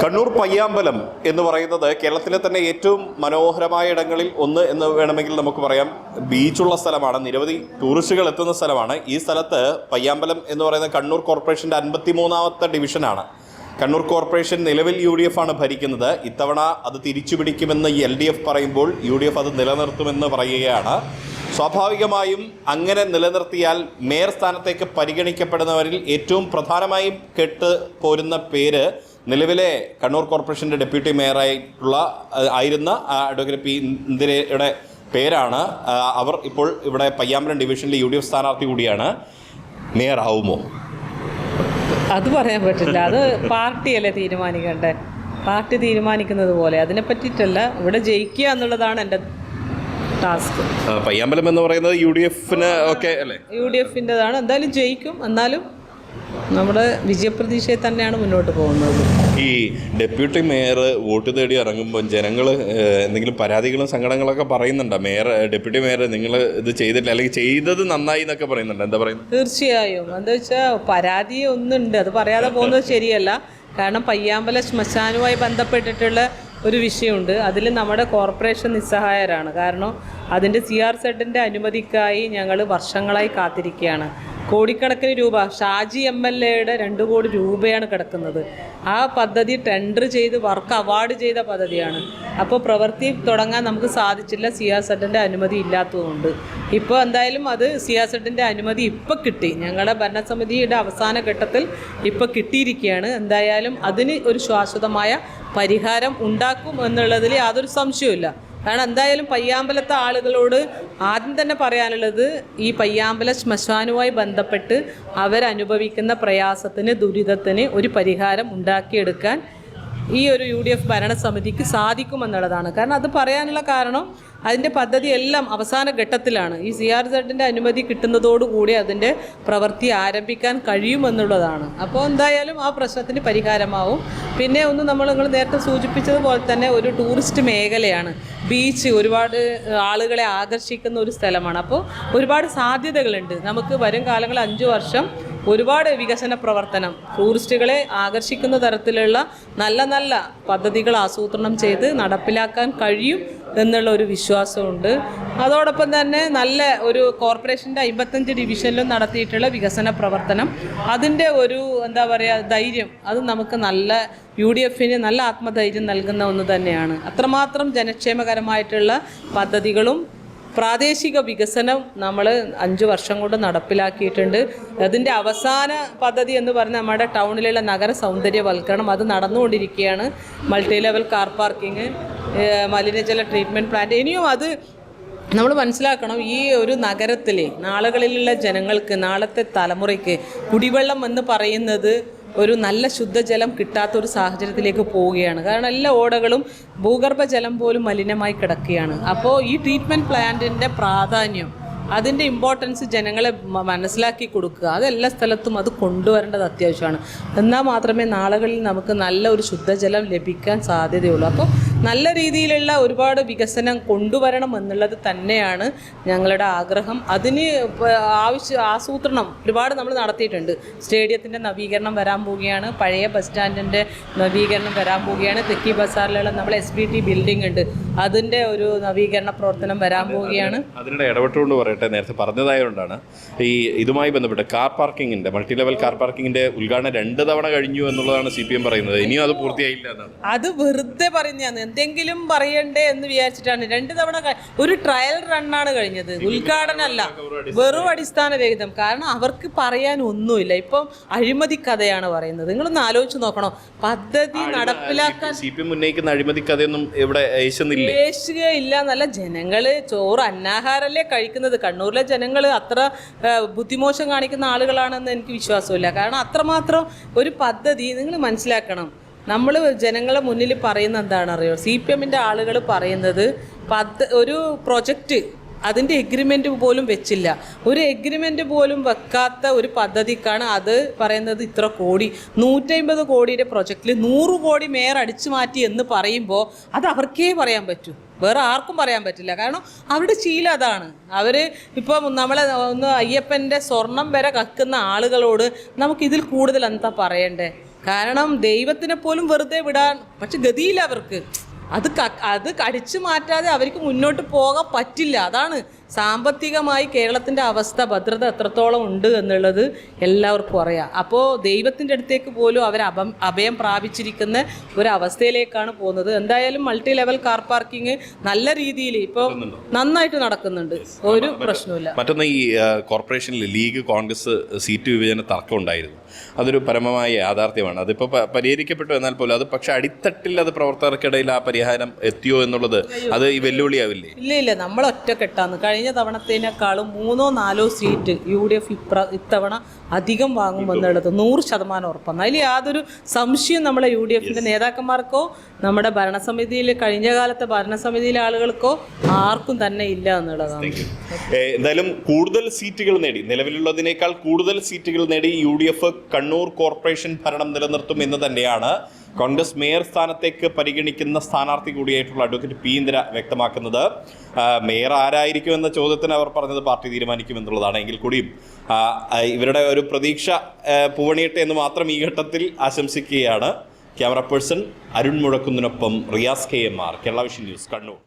കണ്ണൂർ പയ്യാമ്പലം എന്ന് പറയുന്നത് കേരളത്തിലെ തന്നെ ഏറ്റവും മനോഹരമായ ഇടങ്ങളിൽ ഒന്ന് എന്ന് വേണമെങ്കിൽ നമുക്ക് പറയാം. ബീച്ചുള്ള സ്ഥലമാണ്, നിരവധി ടൂറിസ്റ്റുകൾ എത്തുന്ന സ്ഥലമാണ്. ഈ സ്ഥലത്ത് പയ്യാമ്പലം എന്ന് പറയുന്നത് കണ്ണൂർ കോർപ്പറേഷൻ്റെ 53ാമത്തെ ഡിവിഷനാണ്. കണ്ണൂർ കോർപ്പറേഷൻ നിലവിൽ UDF ആണ് ഭരിക്കുന്നത്. ഇത്തവണ അത് തിരിച്ചു പിടിക്കുമെന്ന് LDF പറയുമ്പോൾ UDF അത് നിലനിർത്തുമെന്ന് പറയുകയാണ്. സ്വാഭാവികമായും അങ്ങനെ നിലനിർത്തിയാൽ മേയർ സ്ഥാനത്തേക്ക് പരിഗണിക്കപ്പെടുന്നവരിൽ ഏറ്റവും പ്രധാനമായും കേട്ട് പോരുന്ന പേര് നിലവിലെ കണ്ണൂർ കോർപ്പറേഷൻ്റെ ഡെപ്യൂട്ടി ആയിരുന്ന അഡ്വക്കേറ്റ് പി ഇന്ദിരയുടെ പേരാണ്. അവർ ഇപ്പോൾ ഇവിടെ പയ്യാമ്പലം ഡിവിഷനിലെ UDF സ്ഥാനാർത്ഥി കൂടിയാണ്. മേയർ ആവുമോ? അത് പറയാൻ പറ്റില്ല. അത് പാർട്ടിയല്ലേ തീരുമാനിക്കണ്ടേ. പാർട്ടി തീരുമാനിക്കുന്നത് പോലെ അതിനെ പറ്റിയിട്ടല്ല. ഇവിടെ ജയിക്കുക എന്നുള്ളതാണ് എൻ്റെ ടാസ്ക്. പയ്യാമ്പലം എന്ന് പറയുന്നത് UDFന് ഒക്കെ അല്ലേ? UDFൻ്റെതാണ്. എന്തായാലും ജയിക്കും. എന്നാലും നമ്മുടെ വിജയപ്രതീക്ഷയിൽ തന്നെയാണ് മുന്നോട്ട് പോകുന്നത്. ഈ ഡെപ്യൂട്ടി മേയർ വോട്ട് തേടി ഇറങ്ങുമ്പോൾ ജനങ്ങൾ എന്തെങ്കിലും പരാതികളും സങ്കടങ്ങളൊക്കെ പറയുന്നുണ്ടോ? ഡെപ്യൂട്ടി മേയർ നിങ്ങൾ ഇത് ചെയ്തിട്ടില്ല, അല്ലെങ്കിൽ ചെയ്തത് നന്നായി എന്നൊക്കെ പറയുന്നുണ്ട്. എന്താ പറയുന്നത്? തീർച്ചയായും. എന്താ വെച്ചാൽ പരാതി ഒന്നുണ്ട്, അത് പറയാതെ പോകുന്നത് ശരിയല്ല. കാരണം പയ്യാമ്പല ശ്മശാനവുമായി ബന്ധപ്പെട്ടിട്ടുള്ള ഒരു വിഷയമുണ്ട്. അതിൽ നമ്മുടെ കോർപ്പറേഷൻ നിസ്സഹായരാണ്. കാരണം അതിൻ്റെ CRZ അനുമതിക്കായി ഞങ്ങൾ വർഷങ്ങളായി കാത്തിരിക്കുകയാണ്. കോടിക്കണക്കിന് രൂപ ഷാജി MLAയുടെ 2 കോടി രൂപയാണ് കിടക്കുന്നത്. ആ പദ്ധതി ടെൻഡർ ചെയ്ത് വർക്ക് അവാർഡ് ചെയ്ത പദ്ധതിയാണ്. അപ്പോൾ പ്രവൃത്തി തുടങ്ങാൻ നമുക്ക് സാധിച്ചില്ല, CRZ അനുമതി ഇല്ലാത്തതുകൊണ്ട്. ഇപ്പോൾ എന്തായാലും അത് CRZ അനുമതി ഇപ്പോൾ കിട്ടി. ഞങ്ങളുടെ ഭരണസമിതിയുടെ അവസാന ഘട്ടത്തിൽ ഇപ്പോൾ കിട്ടിയിരിക്കുകയാണ്. എന്തായാലും അതിന് ഒരു ശാശ്വതമായ പരിഹാരം ഉണ്ടാക്കും എന്നുള്ളതിൽ യാതൊരു സംശയവുമില്ല. കാരണം എന്തായാലും പയ്യാമ്പലത്തെ ആളുകളോട് ആദ്യം തന്നെ പറയാനുള്ളത്, ഈ പയ്യാമ്പല ശ്മശാനവുമായി ബന്ധപ്പെട്ട് അവരനുഭവിക്കുന്ന പ്രയാസത്തിന്, ദുരിതത്തിന് ഒരു പരിഹാരം ഉണ്ടാക്കിയെടുക്കാൻ ഈ ഒരു UDF ഭരണസമിതിക്ക് സാധിക്കുമെന്നുള്ളതാണ്. കാരണം അത് പറയാനുള്ള കാരണം അതിൻ്റെ പദ്ധതി എല്ലാം അവസാന ഘട്ടത്തിലാണ്. ഈ CRZ അനുമതി കിട്ടുന്നതോടുകൂടി അതിൻ്റെ പ്രവൃത്തി ആരംഭിക്കാൻ കഴിയുമെന്നുള്ളതാണ്. അപ്പോൾ എന്തായാലും ആ പ്രശ്നത്തിന് പരിഹാരമാവും. പിന്നെ നിങ്ങൾ നേരത്തെ സൂചിപ്പിച്ചതുപോലെ തന്നെ ഒരു ടൂറിസ്റ്റ് മേഖലയാണ് ബീച്ച്. ഒരുപാട് ആളുകളെ ആകർഷിക്കുന്ന ഒരു സ്ഥലമാണ്. അപ്പോൾ ഒരുപാട് സാധ്യതകളുണ്ട്. നമുക്ക് വരും കാലങ്ങളിൽ 5 വർഷം ഒരുപാട് വികസന പ്രവർത്തനം, ടൂറിസ്റ്റുകളെ ആകർഷിക്കുന്ന തരത്തിലുള്ള നല്ല നല്ല പദ്ധതികൾ ആസൂത്രണം ചെയ്ത് നടപ്പിലാക്കാൻ കഴിയും എന്നുള്ള ഒരു വിശ്വാസമുണ്ട്. അതോടൊപ്പം തന്നെ നല്ല ഒരു കോർപ്പറേഷൻ്റെ 55 ഡിവിഷനിലും നടത്തിയിട്ടുള്ള വികസന പ്രവർത്തനം, അതിൻ്റെ ഒരു ധൈര്യം, അത് നമുക്ക് നല്ല UDFന് നല്ല ആത്മധൈര്യം നൽകുന്ന ഒന്ന് തന്നെയാണ്. അത്രമാത്രം ജനക്ഷേമകരമായിട്ടുള്ള പദ്ധതികളും പ്രാദേശിക വികസനം നമ്മൾ 5 വർഷം കൊണ്ട് നടപ്പിലാക്കിയിട്ടുണ്ട്. അതിൻ്റെ അവസാന പദ്ധതി എന്ന് പറഞ്ഞാൽ നമ്മുടെ ടൗണിലുള്ള നഗര സൗന്ദര്യവൽക്കരണം, അത് നടന്നുകൊണ്ടിരിക്കുകയാണ്. മൾട്ടി ലെവൽ കാർ പാർക്കിങ്, മലിനജല ട്രീറ്റ്മെൻറ്റ് പ്ലാന്റ്. ഇനിയും അത് നമ്മൾ മനസ്സിലാക്കണം. ഈ ഒരു നഗരത്തിലെ നാളുകളിലുള്ള ജനങ്ങൾക്ക്, നാളത്തെ തലമുറയ്ക്ക് കുടിവെള്ളം എന്ന് പറയുന്നത് ഒരു നല്ല ശുദ്ധജലം കിട്ടാത്തൊരു സാഹചര്യത്തിലേക്ക് പോവുകയാണ്. കാരണം എല്ലാ ഓടകളും ഭൂഗർഭജലം പോലും മലിനമായി കിടക്കുകയാണ്. അപ്പോൾ ഈ ട്രീറ്റ്മെൻറ്റ് പ്ലാന്റിൻ്റെ പ്രാധാന്യം, അതിൻ്റെ ഇമ്പോർട്ടൻസ് ജനങ്ങളെ മനസ്സിലാക്കി കൊടുക്കുക, അതെല്ലാ സ്ഥലത്തും അത് കൊണ്ടുവരേണ്ടത് അത്യാവശ്യമാണ്. എന്നാൽ മാത്രമേ നാളുകളിൽ നമുക്ക് നല്ല ഒരു ശുദ്ധജലം ലഭിക്കാൻ സാധ്യതയുള്ളൂ. അപ്പോൾ നല്ല രീതിയിലുള്ള ഒരുപാട് വികസനം കൊണ്ടുവരണം എന്നുള്ളത് തന്നെയാണ് ഞങ്ങളുടെ ആഗ്രഹം. അതിന് ആസൂത്രണം ഒരുപാട് നമ്മൾ നടത്തിയിട്ടുണ്ട്. സ്റ്റേഡിയത്തിൻ്റെ നവീകരണം വരാൻ പോവുകയാണ്, പഴയ ബസ് സ്റ്റാൻഡിൻ്റെ നവീകരണം വരാൻ പോവുകയാണ്, തെക്കി ബസാറിലുള്ള നമ്മൾ SBT ബിൽഡിംഗ് ഉണ്ട്, അതിൻ്റെ ഒരു നവീകരണ പ്രവർത്തനം വരാൻ പോവുകയാണ്. അതിനിടെ ഇടപെട്ടുകൊണ്ട് പറയട്ടെ, നേരത്തെ പറഞ്ഞതായതുകൊണ്ടാണ് ഈ ഇതുമായി ബന്ധപ്പെട്ട് കാർ പാർക്കിങ്ങിൻ്റെ, മൾട്ടി ലെവൽ കാർ പാർക്കിങ്ങിൻ്റെ ഉദ്ഘാടനം 2 തവണ കഴിഞ്ഞു എന്നുള്ളതാണ് CPM പറയുന്നത്. ഇനിയും അത് പൂർത്തിയായില്ല എന്നാണ്. അത് വെറുതെ പറഞ്ഞാണ്, എന്തെങ്കിലും പറയണ്ടേ എന്ന് വിചാരിച്ചിട്ടാണ്. 2 തവണ ഒരു ട്രയൽ റണ്ണാണ് കഴിഞ്ഞത്, ഉദ്ഘാടനമല്ല. വെറും അടിസ്ഥാനരഹിതം. കാരണം അവർക്ക് പറയാൻ ഒന്നുമില്ല. ഇപ്പം അഴിമതി കഥയാണ് പറയുന്നത്. നിങ്ങളൊന്ന് ആലോചിച്ച് നോക്കണം. പദ്ധതി നടപ്പിലാക്കാൻ CPM ഉന്നയിക്കുന്ന അഴിമതി കഥയൊന്നും ഇവിടെ ഏശുകയില്ല. നല്ല ജനങ്ങള് ചോറ് അന്നാഹാരല്ലേ കഴിക്കുന്നത്. കണ്ണൂരിലെ ജനങ്ങൾ അത്ര ബുദ്ധിമോശം കാണിക്കുന്ന ആളുകളാണെന്ന് എനിക്ക് വിശ്വാസമില്ല. കാരണം അത്രമാത്രം ഒരു പദ്ധതി നിങ്ങൾ മനസ്സിലാക്കണം. നമ്മൾ ജനങ്ങളെ മുന്നിൽ പറയുന്ന എന്താണെന്നറിയോ? CPMൻ്റെ ആളുകൾ പറയുന്നത് ഒരു പ്രൊജക്റ്റ് അതിൻ്റെ എഗ്രിമെൻ്റ് പോലും വെച്ചില്ല. ഒരു എഗ്രിമെൻ്റ് പോലും വെക്കാത്ത ഒരു പദ്ധതിക്കാണ് അത് പറയുന്നത് ഇത്ര കോടി, 150 കോടിയുടെ പ്രൊജക്റ്റിൽ 100 കോടി മേയർ അടിച്ചു മാറ്റി എന്ന് പറയുമ്പോൾ അത് അവർക്കേ പറയാൻ പറ്റൂ, വേറെ ആർക്കും പറയാൻ പറ്റില്ല. കാരണം അവരുടെ ശീലം അതാണ്. അവർ ഇപ്പം നമ്മളെ അയ്യപ്പൻ്റെ സ്വർണം വരെ കക്കുന്ന ആളുകളോട് നമുക്കിതിൽ കൂടുതൽ എന്താ പറയണ്ടേ? കാരണം ദൈവത്തിനെ പോലും വെറുതെ വിടാൻ പക്ഷെ ഗതിയില്ല അവർക്ക്. അത് കടിച്ചു മാറ്റാതെ അവർക്ക് മുന്നോട്ട് പോകാൻ പറ്റില്ല. അതാണ് സാമ്പത്തികമായി കേരളത്തിൻ്റെ അവസ്ഥ, ഭദ്രത എത്രത്തോളം ഉണ്ട് എന്നുള്ളത് എല്ലാവർക്കും അറിയാം. അപ്പോൾ ദൈവത്തിൻ്റെ അടുത്തേക്ക് പോലും അവർ അഭയം പ്രാപിച്ചിരിക്കുന്ന ഒരവസ്ഥയിലേക്കാണ് പോകുന്നത്. എന്തായാലും മൾട്ടി ലെവൽ കാർ പാർക്കിംഗ് നല്ല രീതിയിൽ ഇപ്പോൾ നന്നായിട്ട് നടക്കുന്നുണ്ട്, ഒരു പ്രശ്നമില്ല. മറ്റൊന്ന്, ഈ കോർപ്പറേഷനിൽ ലീഗ് കോൺഗ്രസ് സീറ്റ് വിഭജന തർക്കം ഉണ്ടായിരുന്നു. അതൊരു പരമമായ യാഥാർത്ഥ്യമാണ്. അതിപ്പോൾ പരിഹരിക്കപ്പെട്ടു എന്നാൽ പോലും അത് പക്ഷെ അടിത്തട്ടിൽ അത് പ്രവർത്തകർക്കിടയിൽ ആ പരിഹാരം എത്തിയോ എന്നുള്ളത് അത് ഈ വെല്ലുവിളിയാവില്ലേ? ഇല്ല, നമ്മൾ ഒറ്റക്കെട്ടാന്ന്. കഴിഞ്ഞ തവണത്തേനേക്കാളും 3-4 സീറ്റ് UDF ഇത്തവണ അധികം വാങ്ങുമെന്നുള്ളത് 100% ഉറപ്പാണ്. അതിൽ യാതൊരു സംശയം നമ്മളെ UDFന്റെ നേതാക്കന്മാർക്കോ നമ്മുടെ ഭരണസമിതിയിൽ കഴിഞ്ഞ കാലത്തെ ഭരണസമിതിയിലെ ആളുകൾക്കോ ആർക്കും തന്നെ ഇല്ല എന്നുള്ളതാണ്. എന്തായാലും കൂടുതൽ സീറ്റുകൾ നേടി, നിലവിലുള്ളതിനേക്കാൾ കൂടുതൽ സീറ്റുകൾ നേടി UDF കണ്ണൂർ കോർപ്പറേഷൻ ഭരണം നിലനിർത്തും എന്ന് തന്നെയാണ് കോൺഗ്രസ് മേയർ സ്ഥാനത്തേക്ക് പരിഗണിക്കുന്ന സ്ഥാനാർത്ഥി കൂടിയായിട്ടുള്ള അഡ്വക്കേറ്റ് പി ഇന്ദിര വ്യക്തമാക്കുന്നത്. മേയർ ആരായിരിക്കും എന്ന ചോദ്യത്തിന് അവർ പറഞ്ഞത് പാർട്ടി തീരുമാനിക്കുമെന്നുള്ളതാണ്. എങ്കിൽ കൂടിയും ഇവരുടെ ഒരു പ്രതീക്ഷ പൂവണിയട്ടെ എന്ന് മാത്രം ഈ ഘട്ടത്തിൽ ആശംസിക്കുകയാണ്. ക്യാമറ പേഴ്സൺ അരുൺ മുഴക്കുന്നിനൊപ്പം Riyas KMR, Kerala vision news, Kannur.